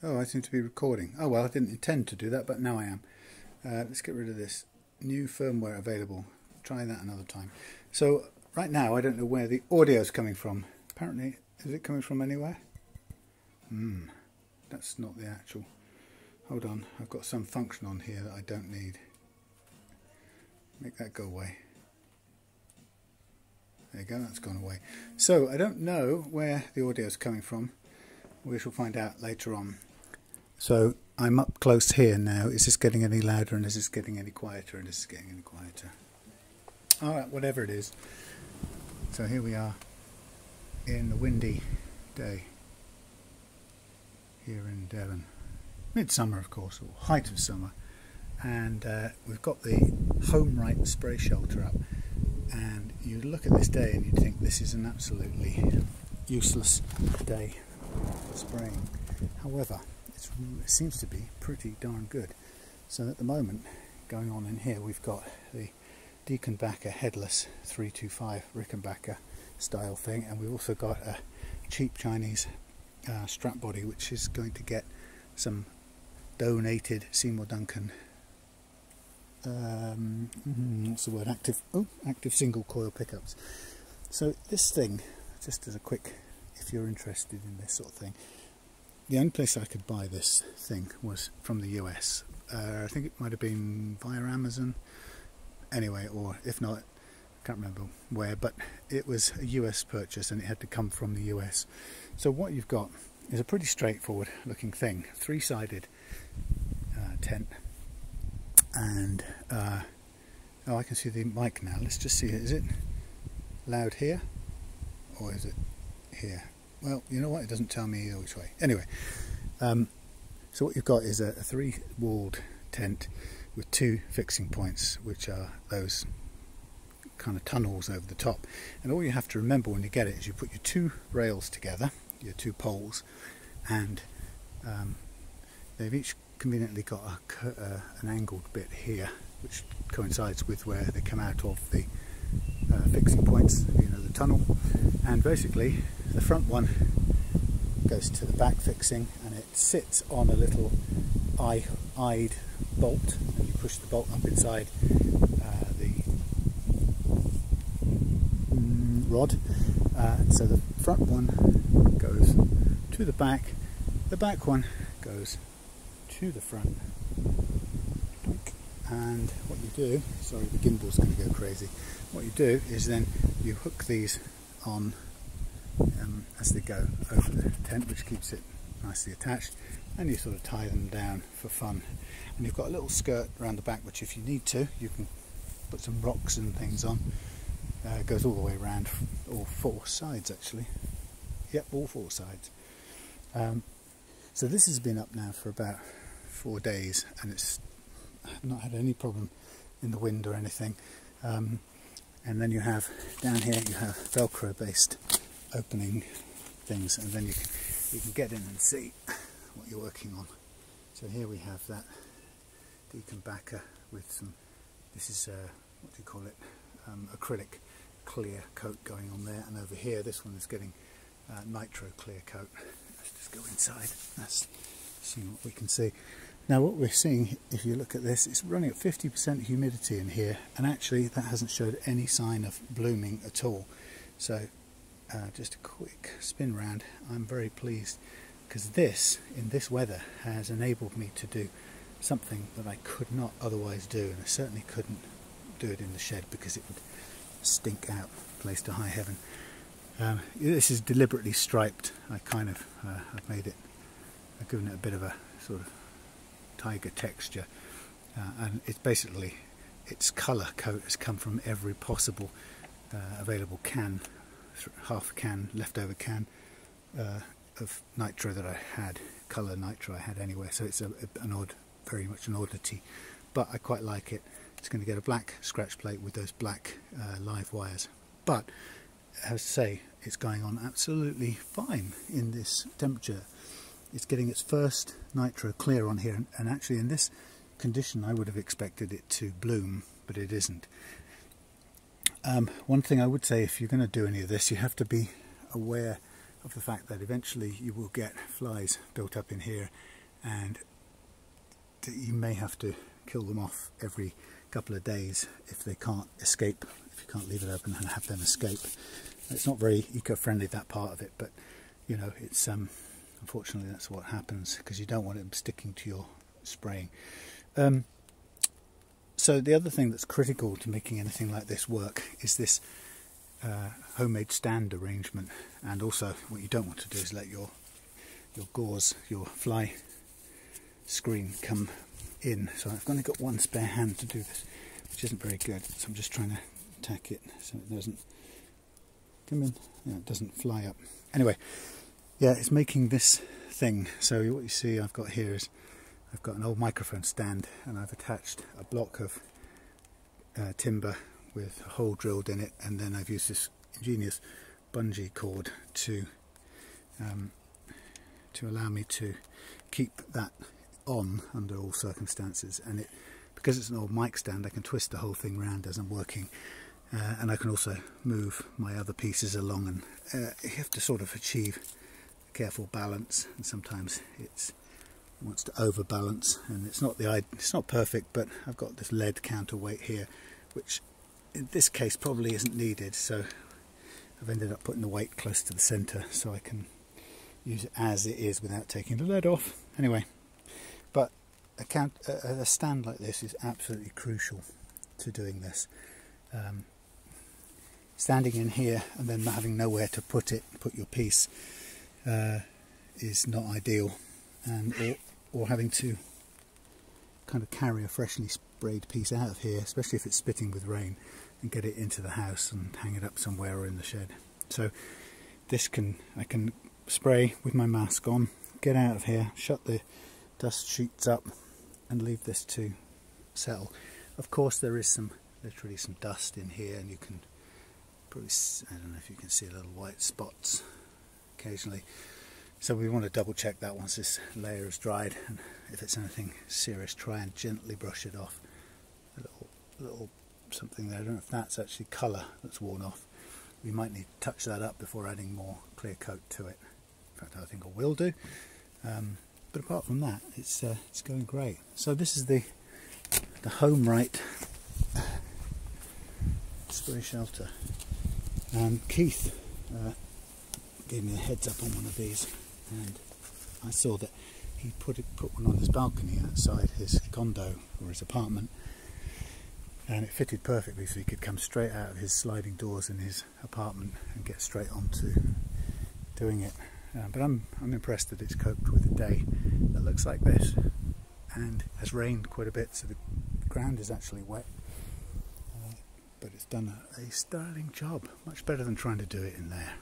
Oh, I seem to be recording. Oh well, I didn't intend to do that, but now I am. Let's get rid of this. New firmware available. Try that another time. So right now I don't know where the audio is coming from. Apparently, is it coming from anywhere? That's not the actual. Hold on, I've got some function on here that I don't need. Make that go away. There you go, that's gone away. So I don't know where the audio is coming from. We shall find out later on. So I'm up close here now. Is this getting any louder, and is this getting any quieter, and is this getting any quieter? Alright, whatever it is. So here we are in the windy day here in Devon. Midsummer, of course, or height of summer. And we've got the HomeRight spray shelter up. And you look at this day and you'd think this is an absolutely useless day for spraying. However, it seems to be pretty darn good. So at the moment, going on in here, we've got the Rickenbacker headless 325 Rickenbacker style thing, and we've also got a cheap Chinese strap body, which is going to get some donated Seymour Duncan what's the word, active single coil pickups. So this thing, just as a quick, if you're interested in this sort of thing, the only place I could buy this thing was from the US. I think it might have been via Amazon anyway, or if not, I can't remember where, but it was a US purchase and it had to come from the US. So what you've got is a pretty straightforward looking thing, three-sided tent. And oh, I can see the mic now. Let's just see, is it loud here or is it here? Well, you know what, it doesn't tell me either which way. Anyway, so what you've got is a three-walled tent with two fixing points, which are those kind of tunnels over the top. And all you have to remember when you get it is you put your two rails together, your two poles, and they've each conveniently got an angled bit here, which coincides with where they come out of the fixing points, you know, the tunnel. And basically the front one goes to the back fixing, and it sits on a little eyed bolt, and you push the bolt up inside the rod. So the front one goes to the back one goes to the front. And what you do, sorry, the gimbal's going to go crazy. What you do is then you hook these on as they go over the tent, which keeps it nicely attached, and you sort of tie them down for fun. And you've got a little skirt around the back, which if you need to, you can put some rocks and things on. It goes all the way around, all four sides actually. Yep, all four sides. So this has been up now for about 4 days, and it's not had any problem in the wind or anything. And then you have down here, you have Velcro based opening things, and then you can get in and see what you're working on. So here we have that Rickenbacker with some, this is what do you call it, acrylic clear coat going on there, and over here this one is getting nitro clear coat. Let's just go inside, let's see what we can see. Now what we're seeing, if you look at this, it's running at 50% humidity in here, and actually that hasn't showed any sign of blooming at all. So just a quick spin round. I'm very pleased, because this, in this weather, has enabled me to do something that I could not otherwise do, and I certainly couldn't do it in the shed because it would stink out place to high heaven. This is deliberately striped. I kind of I've made it, I've given it a bit of a sort of tiger texture, and it's basically, its colour coat has come from every possible available can, half can, leftover can of nitro that I had, colour nitro I had anyway, so it's an odd, very much an oddity, but I quite like it. It's going to get a black scratch plate with those black live wires, but as I say, it's going on absolutely fine in this temperature. It's getting its first nitro clear on here, and actually in this condition I would have expected it to bloom, but it isn't. One thing I would say, if you're going to do any of this, you have to be aware of the fact that eventually you will get flies built up in here, and you may have to kill them off every couple of days if they can't escape, if you can't leave it open and have them escape. It's not very eco-friendly, that part of it, but you know, it's unfortunately that's what happens, because you don't want them sticking to your spraying. So the other thing that's critical to making anything like this work is this homemade stand arrangement, and also what you don't want to do is let your gauze, your fly screen come in. So I've only got one spare hand to do this, which isn't very good, so I'm just trying to tack it so it doesn't come in, it doesn't fly up. Anyway, yeah, it's making this thing. So what you see I've got here is I've got an old microphone stand, and I've attached a block of timber with a hole drilled in it, and then I've used this ingenious bungee cord to allow me to keep that on under all circumstances. And because it's an old mic stand, I can twist the whole thing round as I'm working, and I can also move my other pieces along, and you have to sort of achieve a careful balance, and sometimes it wants to overbalance, and it's not perfect, but I've got this lead counterweight here, which in this case probably isn't needed, so I've ended up putting the weight close to the centre so I can use it as it is without taking the lead off. Anyway, but a stand like this is absolutely crucial to doing this. Standing in here and then having nowhere to put your piece is not ideal, and or having to kind of carry a freshly sprayed piece out of here, especially if it's spitting with rain, and get it into the house and hang it up somewhere or in the shed. So this I can spray with my mask on, get out of here, shut the dust sheets up, and leave this to settle. Of course there is literally some dust in here, and you can probably, I don't know if you can see little white spots occasionally. So we want to double check that once this layer is dried, and if it's anything serious, try and gently brush it off. A little something there, I don't know if that's actually colour that's worn off. We might need to touch that up before adding more clear coat to it. In fact, I think I will do. But apart from that, it's going great. So this is the HomeRight spray shelter, and Keith gave me a heads up on one of these, and I saw that he put one on his balcony outside his condo or his apartment, and it fitted perfectly, so he could come straight out of his sliding doors in his apartment and get straight onto doing it. But I'm impressed that it's coped with a day that looks like this, and has rained quite a bit, so the ground is actually wet, but it's done a sterling job, much better than trying to do it in there.